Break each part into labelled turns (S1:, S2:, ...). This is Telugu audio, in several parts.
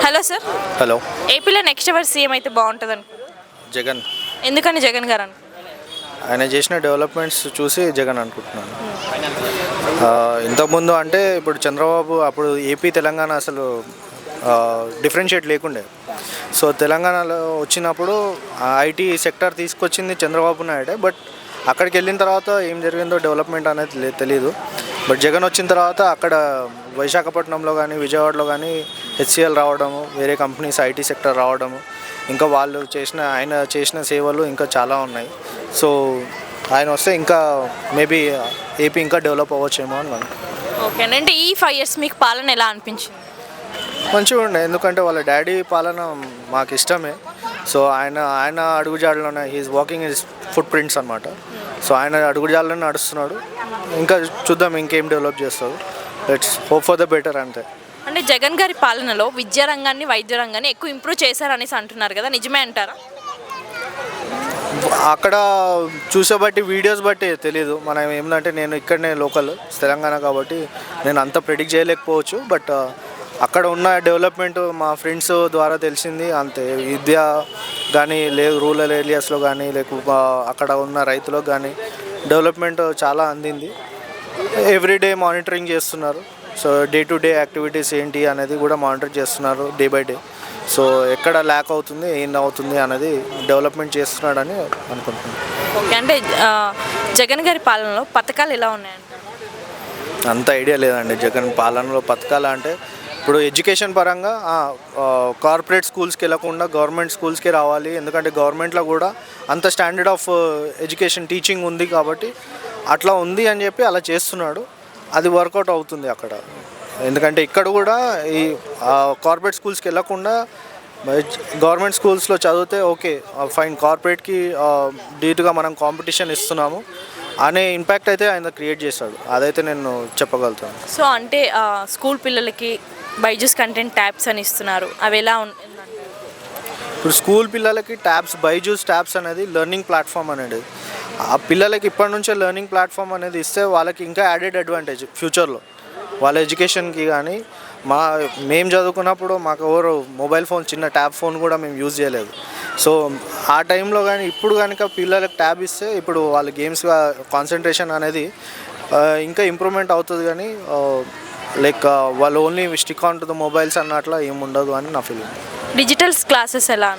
S1: Hello sir.
S2: హలో.
S1: ఏపీలో నెక్స్ట్ ఎవరు సీఎం అయితే బాగుంటుంది అనుకుంటున్నారు?
S2: జగన్.
S1: ఎందుకని జగన్ గారు
S2: ఆయన చేసిన డెవలప్మెంట్స్ చూసి జగన్ అనుకుంటున్నాను. ఇంతకుముందు అంటే ఇప్పుడు చంద్రబాబు అప్పుడు ఏపీ తెలంగాణ అసలు డిఫరెన్షియేట్ లేకుండే. సో తెలంగాణలో వచ్చినప్పుడు ఐటీ సెక్టర్ తీసుకొచ్చింది చంద్రబాబు నాయుడే. బట్ అక్కడికి వెళ్ళిన తర్వాత ఏం జరిగిందో డెవలప్మెంట్ అనేది తెలీదు. బట్ జగన్ వచ్చిన తర్వాత అక్కడ విశాఖపట్నంలో కానీ విజయవాడలో కానీ హెచ్సిఎల్ రావడము, వేరే కంపెనీస్ ఐటీ సెక్టర్ రావడము, ఇంకా ఆయన చేసిన సేవలు ఇంకా చాలా ఉన్నాయి. సో ఆయన వస్తే ఇంకా మేబీ ఏపీ ఇంకా డెవలప్ అవ్వచ్చేమో అని నాకు.
S1: ఓకే అంటే ఈ 5 years మీకు పాలన ఎలా అనిపించింది?
S2: మంచిగా ఉండే, ఎందుకంటే వాళ్ళ డాడీ పాలన మాకు ఇష్టమే. సో ఆయన అడుగుజాడలోనే he is walking his footprints అనమాట. సో ఆయన అడుగుజాడలోనే నడుస్తున్నాడు. ఇంకా చూద్దాం ఇంకేం డెవలప్ చేస్తాడు. Let's hope for the better అంతే.
S1: అంటే జగన్ గారి పాలనలో విద్యా రంగాన్ని, వైద్య రంగాన్ని ఎక్కువ ఇంప్రూవ్ చేశారనేసి అంటున్నారు కదా, నిజమే అంటారా?
S2: అక్కడ చూసే బట్టి వీడియోస్ బట్టి తెలీదు. మనం ఏంటంటే నేను ఇక్కడనే లోకల్ తెలంగాణ కాబట్టి నేను అంత ప్రెడిక్ట్ చేయలేకపోవచ్చు. బట్ అక్కడ ఉన్న డెవలప్మెంట్ మా ఫ్రెండ్స్ ద్వారా తెలిసింది అంతే. విద్య కానీ రూరల్ ఏరియాస్లో కానీ అక్కడ ఉన్న రైతులకు కానీ డెవలప్మెంట్ చాలా అందింది. ఎవ్రీడే మానిటరింగ్ చేస్తున్నారు. So day to day activities ఏంటి అనేది కూడా మానిటర్ చేస్తున్నారు డే బై డే. సో ఎక్కడ ల్యాక్ అవుతుంది, ఏం అవుతుంది అనేది డెవలప్మెంట్ చేస్తున్నాడని అనుకుంటున్నాను.
S1: ఓకే అంటే జగన్ గారి పాలనలో పథకాలు ఎలా ఉన్నాయంట?
S2: అంత ఐడియా లేదండి జగన్ పాలనలో పథకాలు. అంటే ఇప్పుడు ఎడ్యుకేషన్ పరంగా కార్పొరేట్ స్కూల్స్కి వెళ్ళకుండా గవర్నమెంట్ స్కూల్స్కి రావాలి. ఎందుకంటే గవర్నమెంట్లో కూడా అంత స్టాండర్డ్ ఆఫ్ ఎడ్యుకేషన్ టీచింగ్ ఉంది కాబట్టి అట్లా ఉంది అని చెప్పి అలా చేస్తున్నాడు. అది వర్కౌట్ అవుతుంది అక్కడ. ఎందుకంటే ఇక్కడ కూడా ఈ కార్పొరేట్ స్కూల్స్కి వెళ్ళకుండా గవర్నమెంట్ స్కూల్స్లో చదివితే ఓకే ఫైన్, కార్పొరేట్కి ధీటుగా మనం కాంపిటీషన్ ఇస్తున్నాము అనే ఇంపాక్ట్ అయితే ఆయన క్రియేట్ చేశాడు. అదైతే నేను చెప్పగలుగుతాను.
S1: సో అంటే స్కూల్ పిల్లలకి బైజూస్ కంటెంట్ ట్యాబ్స్ అని ఇస్తున్నారు, అవి ఎలా ఉందంటే?
S2: ఇప్పుడు స్కూల్ పిల్లలకి బైజూస్ ట్యాబ్స్ అనేది లెర్నింగ్ ప్లాట్ఫామ్ అనేది. ఆ పిల్లలకి ఇప్పటి నుంచే లెర్నింగ్ ప్లాట్ఫామ్ అనేది ఇస్తే వాళ్ళకి ఇంకా యాడెడ్ అడ్వాంటేజ్ ఫ్యూచర్లో వాళ్ళ ఎడ్యుకేషన్కి. కానీ మేము చదువుకున్నప్పుడు మాకు ఎవరు మొబైల్ ఫోన్, చిన్న ట్యాబ్ ఫోన్ కూడా మేము యూజ్ చేయలేదు. సో ఆ టైంలో కానీ ఇప్పుడు కనుక పిల్లలకు ట్యాబ్ ఇస్తే ఇప్పుడు వాళ్ళ గేమ్స్ కాన్సన్ట్రేషన్ అనేది ఇంకా ఇంప్రూవ్మెంట్ అవుతుంది. కానీ వాళ్ళు only stick on to the mobiles అన్నట్లా ఏమి ఉండదు అని నా ఫీలింగ్.
S1: డిజిటల్ క్లాసెస్ ఎలా?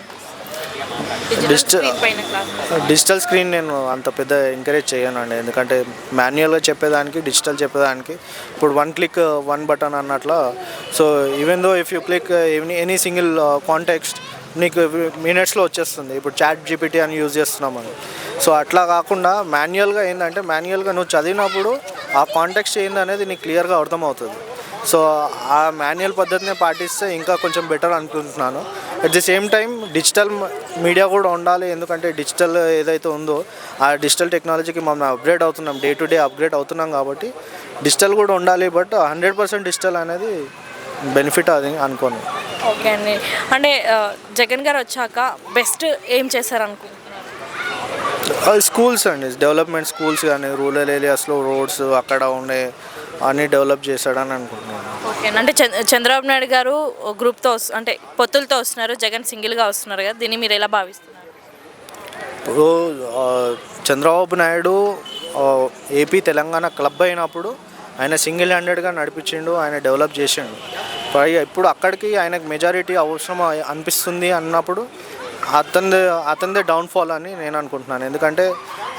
S2: డిజిటల్ స్క్రీన్ నేను అంత పెద్ద ఎంకరేజ్ చేయనండి. ఎందుకంటే మాన్యువల్గా చెప్పేదానికి డిజిటల్ చెప్పేదానికి ఇప్పుడు 1 click 1 button అన్నట్లా. So even though if you click any single context నీకు మినిట్స్లో వచ్చేస్తుంది. ఇప్పుడు చాట్ జీపీటీ అని యూజ్ చేస్తున్నాం మనం. సో అట్లా కాకుండా మాన్యువల్గా ఏంటంటే మాన్యువల్గా నువ్వు చదివినప్పుడు ఆ కాంటెక్స్ట్ ఏందనేది నీకు క్లియర్గా అర్థమవుతుంది. సో ఆ మాన్యువల్ పద్ధతిని పాటిస్తే ఇంకా కొంచెం బెటర్ అనుకుంటున్నాను. At the same time digital media కూడా ఉండాలి. ఎందుకంటే డిజిటల్ ఏదైతే ఉందో ఆ డిజిటల్ టెక్నాలజీకి మనం అప్గ్రేడ్ అవుతున్నాం, డే టు డే అప్గ్రేడ్ అవుతున్నాం కాబట్టి డిజిటల్ కూడా ఉండాలి. బట్ 100% డిజిటల్ అనేది బెనిఫిట్ అది అనుకోను.
S1: ఓకే అండి. అంటే జగన్ గారు వచ్చాక బెస్ట్ ఏం చేశారనుకుంటున్నారు?
S2: స్కూల్స్ అండి, డెవలప్మెంట్ స్కూల్స్ కానీ రూరల్ ఏరియాస్లో రోడ్స్ అక్కడ ఉండే అన్నీ డెవలప్ చేశాడని అనుకుంటున్నాను.
S1: ఓకే అంటే చంద్రబాబు నాయుడు గారు గ్రూప్తో అంటే పొత్తులతో వస్తున్నారు, జగన్ సింగిల్గా వస్తున్నారు కదా, దీన్ని మీరు ఎలా భావిస్తున్నారు?
S2: ఇప్పుడు చంద్రబాబు నాయుడు ఏపీ తెలంగాణ క్లబ్ అయినప్పుడు ఆయన సింగిల్ హ్యాండెడ్గా నడిపించిండు, ఆయన డెవలప్ చేసిండు. ఇప్పుడు అక్కడికి ఆయనకు మెజారిటీ అవసరం అనిపిస్తుంది అన్నప్పుడు అతనిదే డౌన్ఫాల్ అని నేను అనుకుంటున్నాను. ఎందుకంటే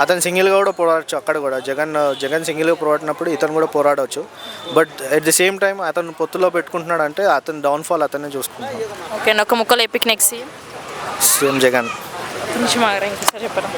S2: అతను సింగిల్గా కూడా పోరాడచ్చు. అక్కడ కూడా జగన్ సింగిల్గా పోరాడినప్పుడు ఇతను కూడా పోరాడవచ్చు. But at the same time అతను పొత్తులో పెట్టుకుంటున్నాడు అంటే అతని డౌన్ఫాల్ అతనే చూసుకుంటున్నాడు.
S1: ఓకే ఒక ముక్కలో ఎపిక్ నెక్స్ట్
S2: సీఎం జగన్.
S1: ఇంకోసారి చెప్పరా?